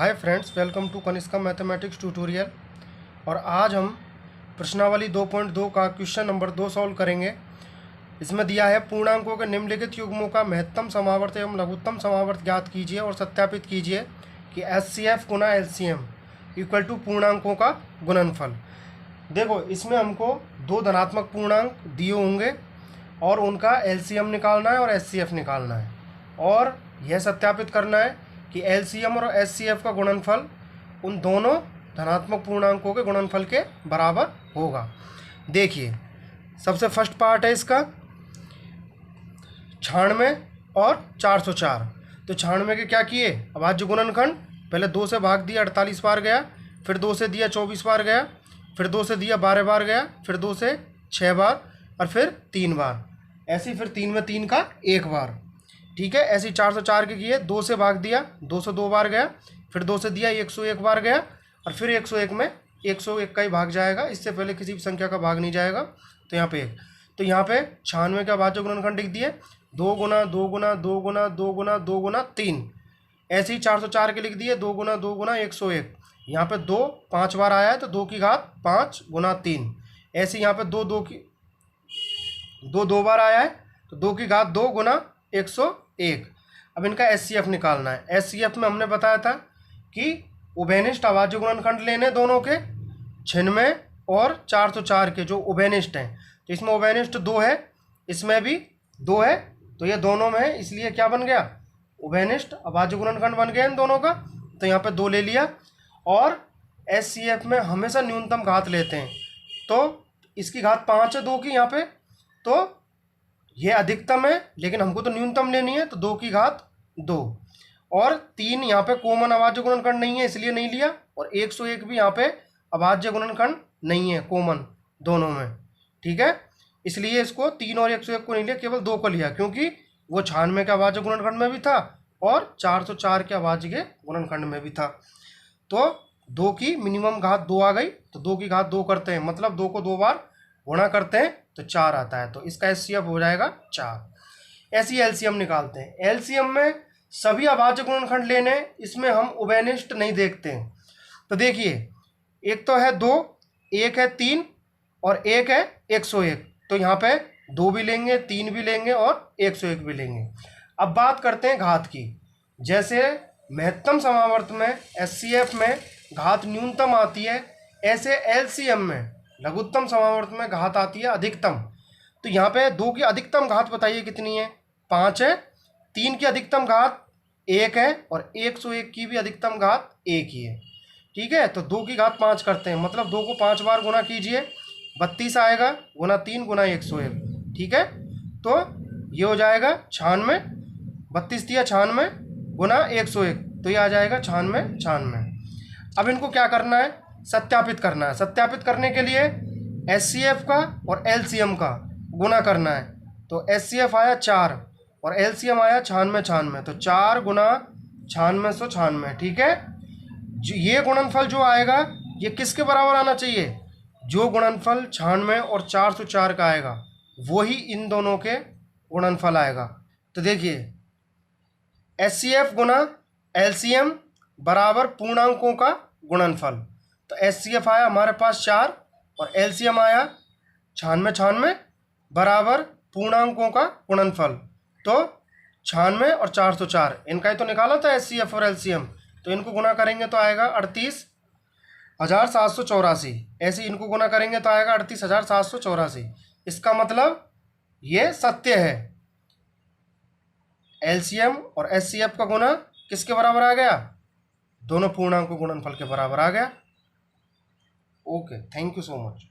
Hi friends, welcome to Kanishka mathematics tutorial. और आज हम प्रश्नावली 2.2 का क्वेश्चन नंबर 2 सॉल्व करेंगे। इसमें दिया है पूर्णांकों के निम्नलिखित युग्मों का महत्तम समावर्त एवं लघुत्तम समावर्त ज्ञात कीजिए और सत्यापित कीजिए कि HCF गुना LCM इक्वल टू पूर्णांकों का गुणनफल। देखो, इसमें हमको दो धनात्मक पूर्णांक दिए होंगे और उनका LCM निकालना है और HCF निकालना है, और यह सत्यापित करना है कि LCM और HCF का गुणनफल उन दोनों धनात्मक पूर्णांकों के गुणनफल के बराबर होगा। देखिए, सबसे फर्स्ट पार्ट है इसका 96 और 404। तो 96 के क्या किए, अभाज्य गुणनखंड पहले 2 से भाग दिया 48 बार गया, फिर 2 से दिया 24 बार गया, फिर 2 से दिया 12 बार गया, फिर 2 से 6 बार और फिर 3 बार, ऐसी फिर 3 में 3 का 1 बार। ठीक है, ऐसे 404 के किए, 2 से भाग दिया 2 से 2 बार गया, फिर 2 से दिया 101 बार गया, और फिर 101 में 101 का ही भाग जाएगा, इससे पहले किसी भी संख्या का भाग नहीं जाएगा। तो यहाँ पे 1, तो यहाँ पे 96 का भाज्य गुणनखंड लिख दिए 2 गुना 2 गुना 2 गुना 2 गुना 2 गुना 3। ऐसे ही 404 के लिख दिए 2 गुना 2 गुना 101। यहाँ पे 2 5 बार आया है तो 2 की घात 5 गुना 3। ऐसे यहाँ पे 2 2 बार आया है तो 2 की घात 2 गुना 101। अब इनका HCF निकालना है। HCF में हमने बताया था कि उभयनिष्ठ अभाज्य गुणनखंड लेने दोनों के, 96 और 404 के जो उभयनिष्ठ हैं। तो इसमें उभयनिष्ठ 2 है, इसमें भी 2 है, तो ये दोनों में है, इसलिए क्या बन गया, उभयनिष्ठ अभाज्य गुणनखंड बन गया इन दोनों का। तो यहाँ पे 2 ले लिया। और HCF में हमेशा न्यूनतम घात लेते हैं, तो इसकी घात 5 है 2 की यहाँ पे, तो ये अधिकतम है, लेकिन हमको तो न्यूनतम लेनी है, तो 2 की घात 2। और 3 यहाँ पे कॉमन अभाज्य गुणनखंड नहीं है, इसलिए नहीं लिया। और 101 भी यहाँ पे अभाज्य गुणनखंड नहीं है कॉमन दोनों में। ठीक है, इसलिए इसको 3 और 101 को नहीं लिया, केवल 2 को लिया, क्योंकि वो 96 के अभाज्य गुणनखंड में भी था और 404 के अभाज्य के गुणनखंड में भी था। तो 2 की मिनिमम घात 2 आ गई, तो 2 की घात 2 करते हैं, मतलब 2 को 2 बार गुणा करते हैं तो 4 आता है, तो इसका HCF हो जाएगा 4। ऐसे ही LCM निकालते हैं। LCM में सभी अभाज्य गुणनखंड लेने, इसमें हम उभयनिष्ठ नहीं देखते हैं। तो देखिए, एक तो है 2, एक है 3 और एक है 101। तो यहाँ पे 2 भी लेंगे, 3 भी लेंगे और 101 भी लेंगे। अब बात करते हैं घात की। जैसे महत्तम समावर्त में HCF में घात न्यूनतम आती है, ऐसे LCM में लघुत्तम समावर्त में घात आती है अधिकतम। तो यहाँ पे 2 की अधिकतम घात बताइए कितनी है, 5 है। 3 की अधिकतम घात 1 है और 101 की भी अधिकतम घात 1 ही है। ठीक है, तो 2 की घात 5 करते हैं, मतलब 2 को 5 बार गुना कीजिए, 32 आएगा, गुना 3 गुना 101। ठीक है, तो ये हो जाएगा 96, 32 दिया 96 गुना 101, तो ये आ जाएगा 96। अब इनको क्या करना है, सत्यापित करना है। सत्यापित करने के लिए HCF का और LCM का गुना करना है। तो HCF आया 4 और LCM आया 96। तो 4 गुना 9696। ठीक है, जो ये गुणनफल जो आएगा ये किसके बराबर आना चाहिए, जो गुणनफल 96 और 404 का आएगा वही इन दोनों के गुणनफल आएगा। तो देखिए, HCF गुना LCM बराबर पूर्णांकों का गुणनफल। तो HCF आया हमारे पास 4 और LCM आया 96 बराबर पूर्णांकों का गुणनफल। तो 96 और 404 इनका ही तो निकाला था HCF और LCM, तो इनको गुना करेंगे तो आएगा 38,784। ऐसे इनको गुना करेंगे तो आएगा 38,784। इसका मतलब ये सत्य है, LCM और HCF का गुना किसके बराबर आ गया, दोनों पूर्णांकों गुणनफल के बराबर आ गया। Okay, thank you so much.